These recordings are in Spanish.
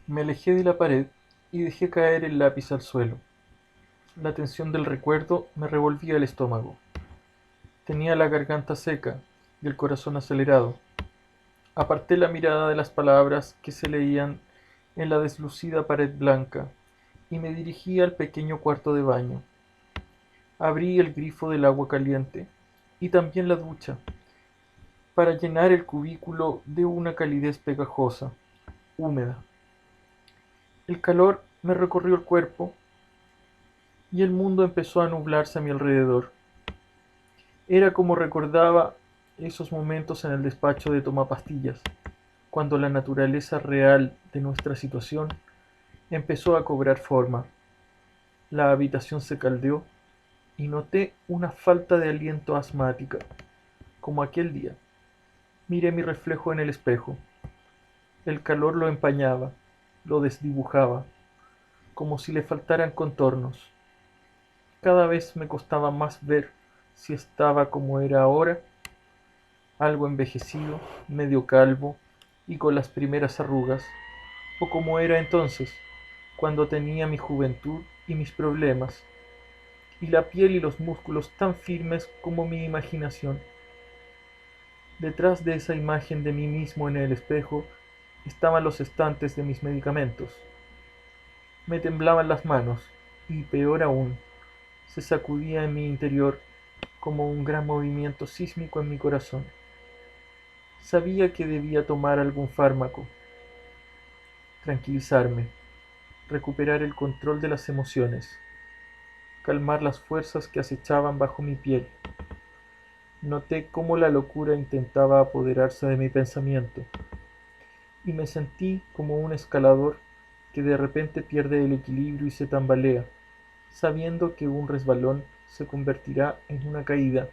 Me alejé de la pared y dejé caer el lápiz al suelo. La tensión del recuerdo me revolvía el estómago. Tenía la garganta seca y el corazón acelerado. Aparté la mirada de las palabras que se leían en la deslucida pared blanca y me dirigí al pequeño cuarto de baño. Abrí el grifo del agua caliente y también la ducha para llenar el cubículo de una calidez pegajosa, húmeda. El calor me recorrió el cuerpo y el mundo empezó a nublarse a mi alrededor. Era como recordaba esos momentos en el despacho de Tomapastillas, cuando la naturaleza real de nuestra situación empezó a cobrar forma. La habitación se caldeó y noté una falta de aliento asmática, como aquel día. Miré mi reflejo en el espejo. El calor lo empañaba, lo desdibujaba, como si le faltaran contornos. Cada vez me costaba más ver si estaba como era ahora, algo envejecido, medio calvo y con las primeras arrugas, o como era entonces, cuando tenía mi juventud y mis problemas, y la piel y los músculos tan firmes como mi imaginación. Detrás de esa imagen de mí mismo en el espejo estaban los estantes de mis medicamentos. Me temblaban las manos, y peor aún, se sacudía en mi interior como un gran movimiento sísmico en mi corazón. Sabía que debía tomar algún fármaco, tranquilizarme, recuperar el control de las emociones, calmar las fuerzas que acechaban bajo mi piel. Noté cómo la locura intentaba apoderarse de mi pensamiento, y me sentí como un escalador que de repente pierde el equilibrio y se tambalea, sabiendo que un resbalón se convertirá en una caída,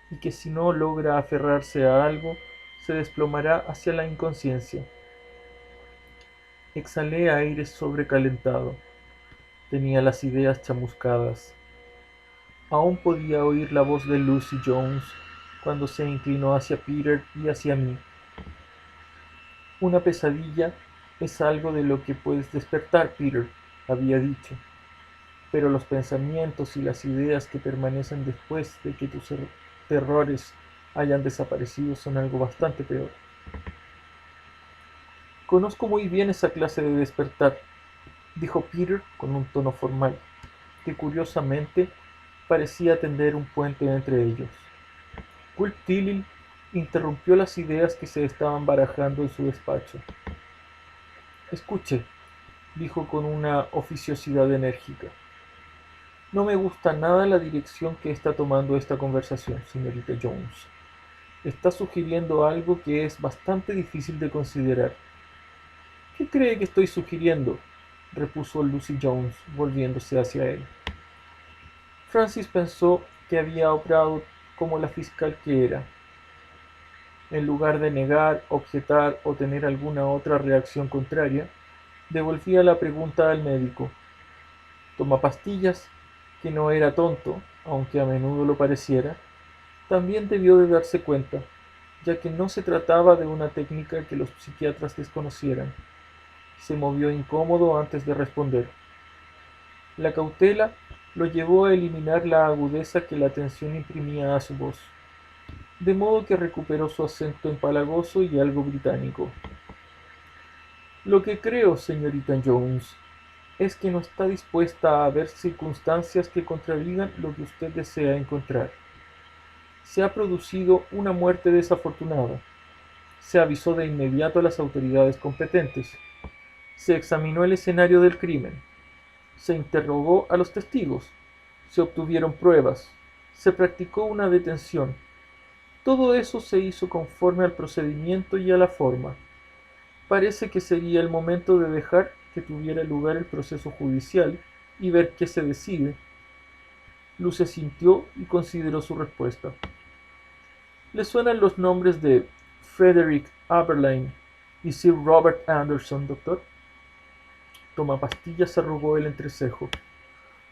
y que si no logra aferrarse a algo, se desplomará hacia la inconsciencia. Exhalé aire sobrecalentado. Tenía las ideas chamuscadas. Aún podía oír la voz de Lucy Jones cuando se inclinó hacia Peter y hacia mí. Una pesadilla es algo de lo que puedes despertar, Peter, había dicho, pero los pensamientos y las ideas que permanecen después de que tus terrores hayan desaparecido son algo bastante peor. Conozco muy bien esa clase de despertar, dijo Peter con un tono formal, que curiosamente parecía tender un puente entre ellos. Will Tilley interrumpió las ideas que se estaban barajando en su despacho. Escuche, dijo con una oficiosidad enérgica. No me gusta nada la dirección que está tomando esta conversación, señorita Jones. Está sugiriendo algo que es bastante difícil de considerar. ¿Qué cree que estoy sugiriendo? Repuso Lucy Jones, volviéndose hacia él. Francis pensó que había obrado como la fiscal que era. En lugar de negar, objetar o tener alguna otra reacción contraria, devolvía la pregunta al médico. Toma pastillas, que no era tonto, aunque a menudo lo pareciera, también debió de darse cuenta, ya que no se trataba de una técnica que los psiquiatras desconocieran. Se movió incómodo antes de responder. La cautela lo llevó a eliminar la agudeza que la tensión imprimía a su voz, de modo que recuperó su acento empalagoso y algo británico. Lo que creo, señorita Jones, es que no está dispuesta a ver circunstancias que contradigan lo que usted desea encontrar. Se ha producido una muerte desafortunada. Se avisó de inmediato a las autoridades competentes. Se examinó el escenario del crimen. Se interrogó a los testigos. Se obtuvieron pruebas. Se practicó una detención. Todo eso se hizo conforme al procedimiento y a la forma. Parece que sería el momento de dejar que tuviera lugar el proceso judicial y ver qué se decide. Luce sintió y consideró su respuesta. ¿Le suenan los nombres de Frederick Aberline y Sir Robert Anderson, doctor? Tomapastillas arrugó el entrecejo.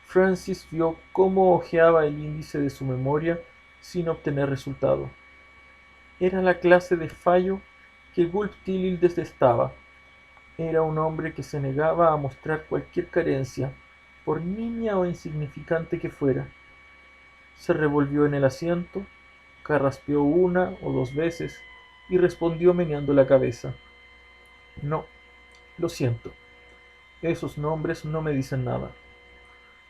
Francis vio cómo hojeaba el índice de su memoria sin obtener resultado. Era la clase de fallo que Gulp Tilly detestaba. Era un hombre que se negaba a mostrar cualquier carencia, por nimia o insignificante que fuera. Se revolvió en el asiento, carraspeó una o dos veces y respondió meneando la cabeza. No, lo siento. Esos nombres no me dicen nada.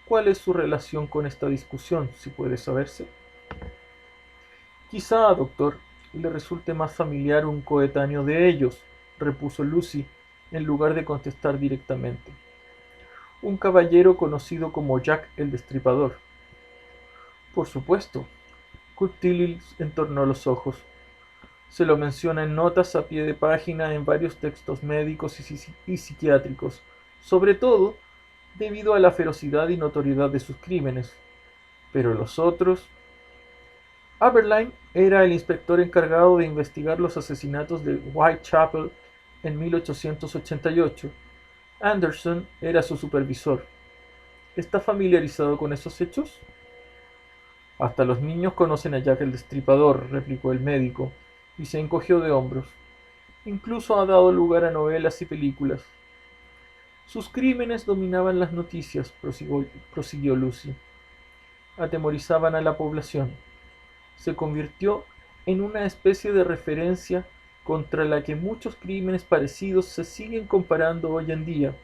¿Cuál es su relación con esta discusión, si puede saberse? Quizá, doctor, le resulte más familiar un coetáneo de ellos, repuso Lucy, en lugar de contestar directamente. Un caballero conocido como Jack el Destripador. Por supuesto. Curtilil entornó los ojos. Se lo menciona en notas a pie de página en varios textos médicos y psiquiátricos, sobre todo debido a la ferocidad y notoriedad de sus crímenes. Pero los otros... Aberline era el inspector encargado de investigar los asesinatos de Whitechapel en 1888. Anderson era su supervisor. ¿Está familiarizado con esos hechos? Hasta los niños conocen a Jack el Destripador, replicó el médico, y se encogió de hombros. Incluso ha dado lugar a novelas y películas. Sus crímenes dominaban las noticias, prosiguió Lucy. Atemorizaban a la población. Se convirtió en una especie de referencia contra la que muchos crímenes parecidos se siguen comparando hoy en día,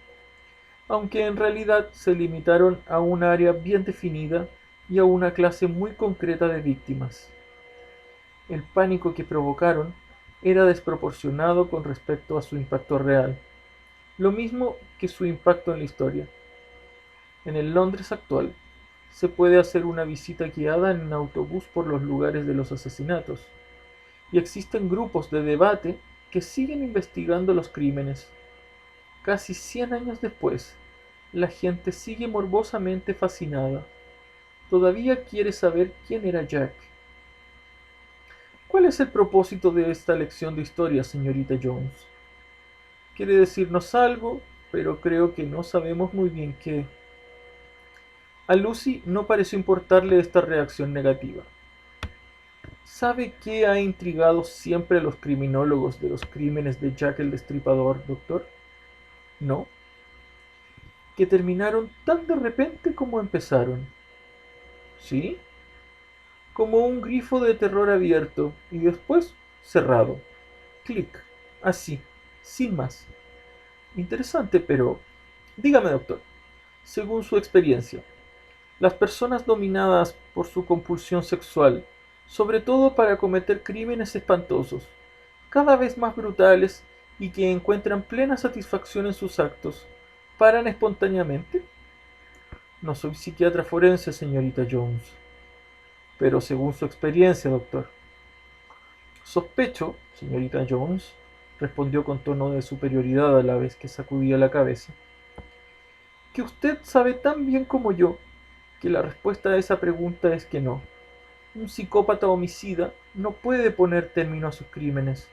aunque en realidad se limitaron a un área bien definida y a una clase muy concreta de víctimas. El pánico que provocaron era desproporcionado con respecto a su impacto real, lo mismo que su impacto en la historia. En el Londres actual, se puede hacer una visita guiada en autobús por los lugares de los asesinatos, y existen grupos de debate que siguen investigando los crímenes. Casi 100 años después, la gente sigue morbosamente fascinada. Todavía quiere saber quién era Jack. ¿Cuál es el propósito de esta lección de historia, señorita Jones? Quiere decirnos algo, pero creo que no sabemos muy bien qué. A Lucy no pareció importarle esta reacción negativa. ¿Sabe qué ha intrigado siempre a los criminólogos de los crímenes de Jack el Destripador, doctor? No. Que terminaron tan de repente como empezaron. ¿Sí? Como un grifo de terror abierto y después cerrado. Clic. Así. Sin más. Interesante, pero... Dígame, doctor, según su experiencia, las personas dominadas por su compulsión sexual, sobre todo para cometer crímenes espantosos, cada vez más brutales y que encuentran plena satisfacción en sus actos, ¿paran espontáneamente? No soy psiquiatra forense, señorita Jones, pero según su experiencia, doctor. Sospecho, señorita Jones, respondió con tono de superioridad a la vez que sacudía la cabeza, que usted sabe tan bien como yo que la respuesta a esa pregunta es que no. Un psicópata homicida no puede poner término a sus crímenes,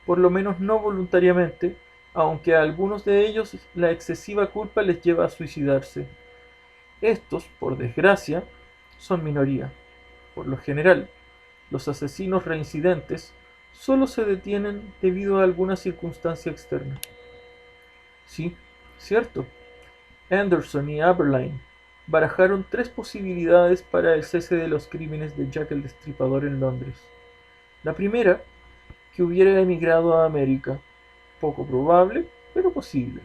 por lo menos no voluntariamente, aunque a algunos de ellos la excesiva culpa les lleva a suicidarse. Estos, por desgracia, son minoría. Por lo general, los asesinos reincidentes solo se detienen debido a alguna circunstancia externa. Sí, cierto. Anderson y Aberline barajaron tres posibilidades para el cese de los crímenes de Jack el Destripador en Londres. La primera, que hubiera emigrado a América, poco probable, pero posible.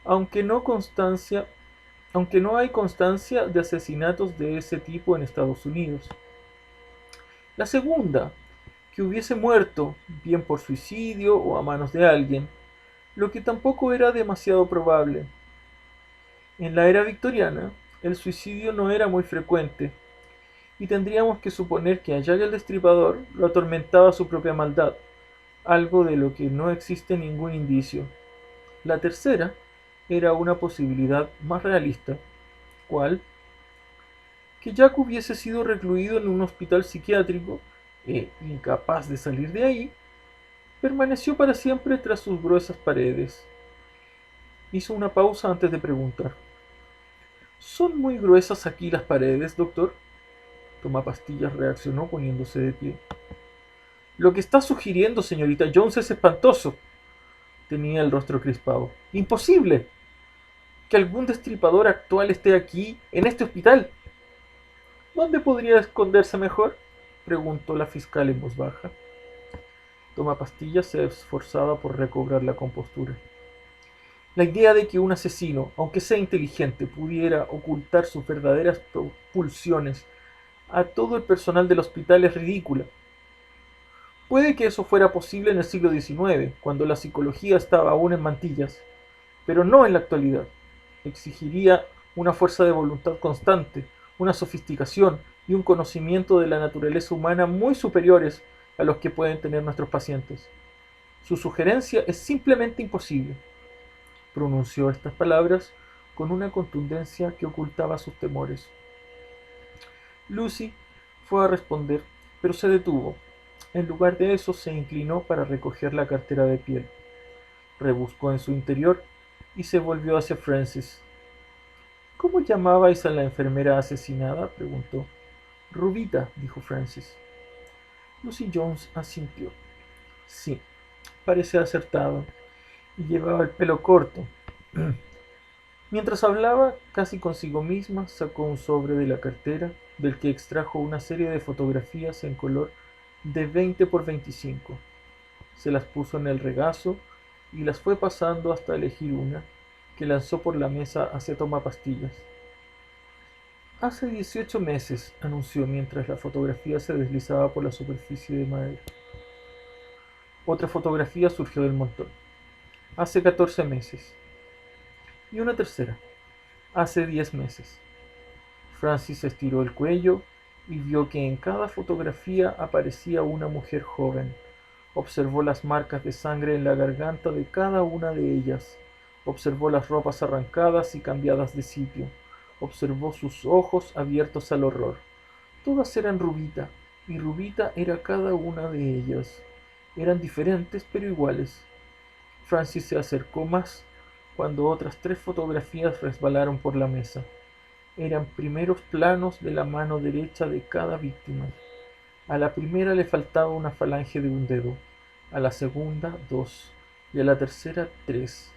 Aunque no constancia, aunque no hay constancia de asesinatos de ese tipo en Estados Unidos. La segunda, que hubiese muerto, bien por suicidio o a manos de alguien, lo que tampoco era demasiado probable. En la era victoriana, el suicidio no era muy frecuente, y tendríamos que suponer que a Jack el Destripador lo atormentaba su propia maldad, algo de lo que no existe ningún indicio. La tercera era una posibilidad más realista, ¿cuál? Que Jack hubiese sido recluido en un hospital psiquiátrico e, incapaz de salir de ahí, permaneció para siempre tras sus gruesas paredes. Hizo una pausa antes de preguntar. ¿Son muy gruesas aquí las paredes, doctor? Tomapastillas reaccionó poniéndose de pie. Lo que está sugiriendo, señorita Jones, es espantoso. Tenía el rostro crispado. ¡Imposible! ¿Que algún destripador actual esté aquí, en este hospital? ¿Dónde podría esconderse mejor? Preguntó la fiscal en voz baja. Tomapastillas se esforzaba por recobrar la compostura. La idea de que un asesino, aunque sea inteligente, pudiera ocultar sus verdaderas pulsiones a todo el personal del hospital es ridícula. Puede que eso fuera posible en el siglo XIX, cuando la psicología estaba aún en mantillas, pero no en la actualidad. Exigiría una fuerza de voluntad constante, una sofisticación y un conocimiento de la naturaleza humana muy superiores a los que pueden tener nuestros pacientes. Su sugerencia es simplemente imposible. Pronunció estas palabras con una contundencia que ocultaba sus temores. Lucy fue a responder, pero se detuvo. En lugar de eso, se inclinó para recoger la cartera de piel. Rebuscó en su interior y se volvió hacia Francis. ¿Cómo llamabais a la enfermera asesinada?, preguntó. Rubita, dijo Francis. Lucy Jones asintió. Sí, parece acertado. Y llevaba el pelo corto. Mientras hablaba, casi consigo misma, sacó un sobre de la cartera, del que extrajo una serie de fotografías en color de 20 por 25. Se las puso en el regazo y las fue pasando hasta elegir una, que lanzó por la mesa hacia Tomapastillas. Hace 18 meses, anunció mientras la fotografía se deslizaba por la superficie de madera. Otra fotografía surgió del montón. Hace 14 meses. Y una tercera. Hace 10 meses. Francis estiró el cuello y vio que en cada fotografía aparecía una mujer joven. Observó las marcas de sangre en la garganta de cada una de ellas. Observó las ropas arrancadas y cambiadas de sitio. Observó sus ojos abiertos al horror. Todas eran Rubita, y Rubita era cada una de ellas. Eran diferentes pero iguales. Francis se acercó más cuando otras 3 fotografías resbalaron por la mesa. Eran primeros planos de la mano derecha de cada víctima. A la primera le faltaba una falange de un dedo, a la segunda 2 y a la tercera 3.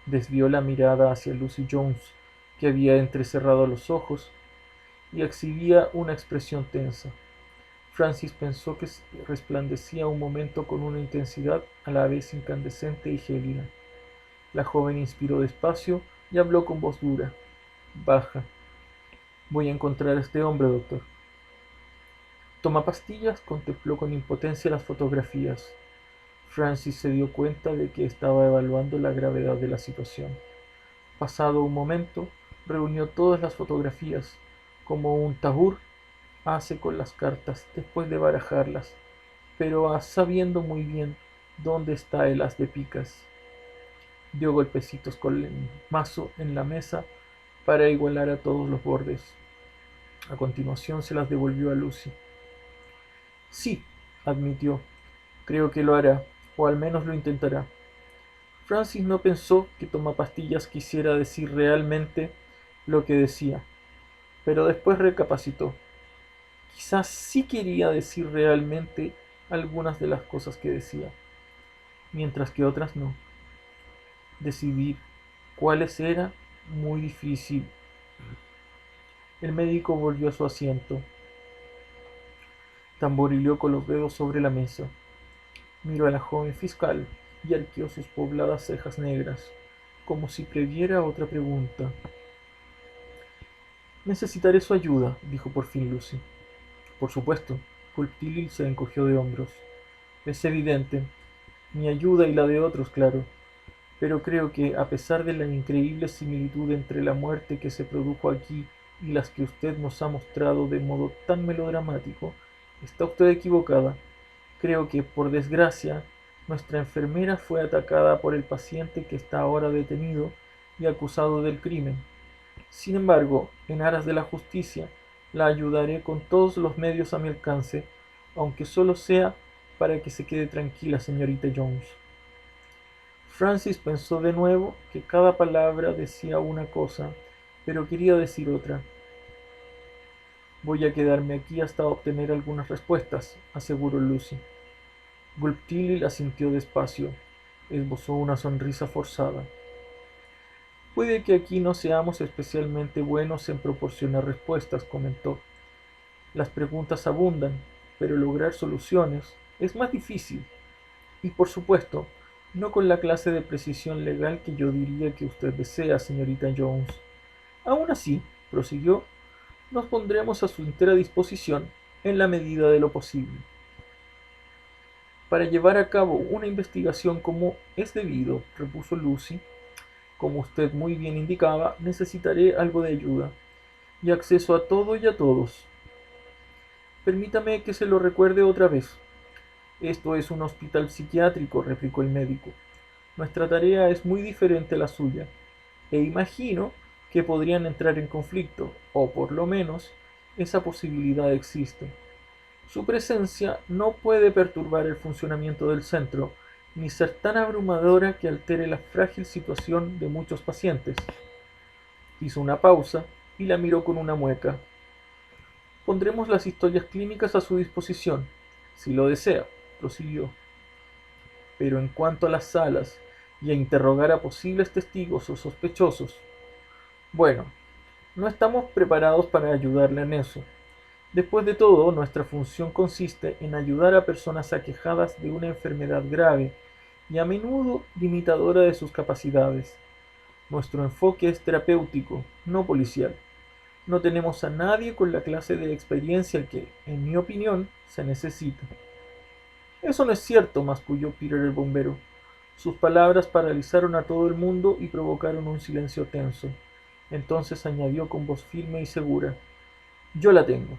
Desvió la mirada hacia Lucy Jones, que había entrecerrado los ojos y exhibía una expresión tensa. Francis pensó que resplandecía un momento con una intensidad a la vez incandescente y gélida. La joven inspiró despacio y habló con voz dura, baja. Voy a encontrar a este hombre, doctor. Tomapastillas contempló con impotencia las fotografías. Francis se dio cuenta de que estaba evaluando la gravedad de la situación. Pasado un momento, reunió todas las fotografías, como un tabur hace con las cartas después de barajarlas, pero sabiendo muy bien dónde está el as de picas. Dio golpecitos con el mazo en la mesa para igualar a todos los bordes. A continuación se las devolvió a Lucy. Sí, admitió, creo que lo hará, o al menos lo intentará. Francis no pensó que Tomapastillas quisiera decir realmente lo que decía, pero después recapacitó. Quizás sí quería decir realmente algunas de las cosas que decía, mientras que otras no. Decidir cuáles era muy difícil. El médico volvió a su asiento. Tamborileó con los dedos sobre la mesa. Miró a la joven fiscal y arqueó sus pobladas cejas negras, como si previera otra pregunta. Necesitaré su ayuda, dijo por fin Lucy. Por supuesto. Tilly se encogió de hombros. Es evidente. Mi ayuda y la de otros, claro. Pero creo que, a pesar de la increíble similitud entre la muerte que se produjo aquí y las que usted nos ha mostrado de modo tan melodramático, está usted equivocada. Creo que, por desgracia, nuestra enfermera fue atacada por el paciente que está ahora detenido y acusado del crimen. Sin embargo, en aras de la justicia, la ayudaré con todos los medios a mi alcance, aunque solo sea para que se quede tranquila, señorita Jones. Francis pensó de nuevo que cada palabra decía una cosa, pero quería decir otra. Voy a quedarme aquí hasta obtener algunas respuestas, aseguró Lucy. Tilly la sintió despacio. esbozó una sonrisa forzada. Puede que aquí no seamos especialmente buenos en proporcionar respuestas, comentó. Las preguntas abundan, pero lograr soluciones es más difícil. Y por supuesto, no con la clase de precisión legal que yo diría que usted desea, señorita Jones. Aún así, prosiguió, nos pondremos a su entera disposición en la medida de lo posible. Para llevar a cabo una investigación como es debido, repuso Lucy, como usted muy bien indicaba, necesitaré algo de ayuda y acceso a todo y a todos. Permítame que se lo recuerde otra vez. Esto es un hospital psiquiátrico, replicó el médico. Nuestra tarea es muy diferente a la suya, e imagino que podrían entrar en conflicto, o por lo menos esa posibilidad existe. Su presencia no puede perturbar el funcionamiento del centro, ni ser tan abrumadora que altere la frágil situación de muchos pacientes. Hizo una pausa y la miró con una mueca. Pondremos las historias clínicas a su disposición, si lo desea, prosiguió. Pero en cuanto a las salas y a interrogar a posibles testigos o sospechosos, bueno, no estamos preparados para ayudarle en eso. Después de todo, nuestra función consiste en ayudar a personas aquejadas de una enfermedad grave y a menudo limitadora de sus capacidades. Nuestro enfoque es terapéutico, no policial. No tenemos a nadie con la clase de experiencia que, en mi opinión, se necesita. Eso no es cierto, masculló Peter el bombero. Sus palabras paralizaron a todo el mundo y provocaron un silencio tenso. Entonces añadió con voz firme y segura: Yo la tengo.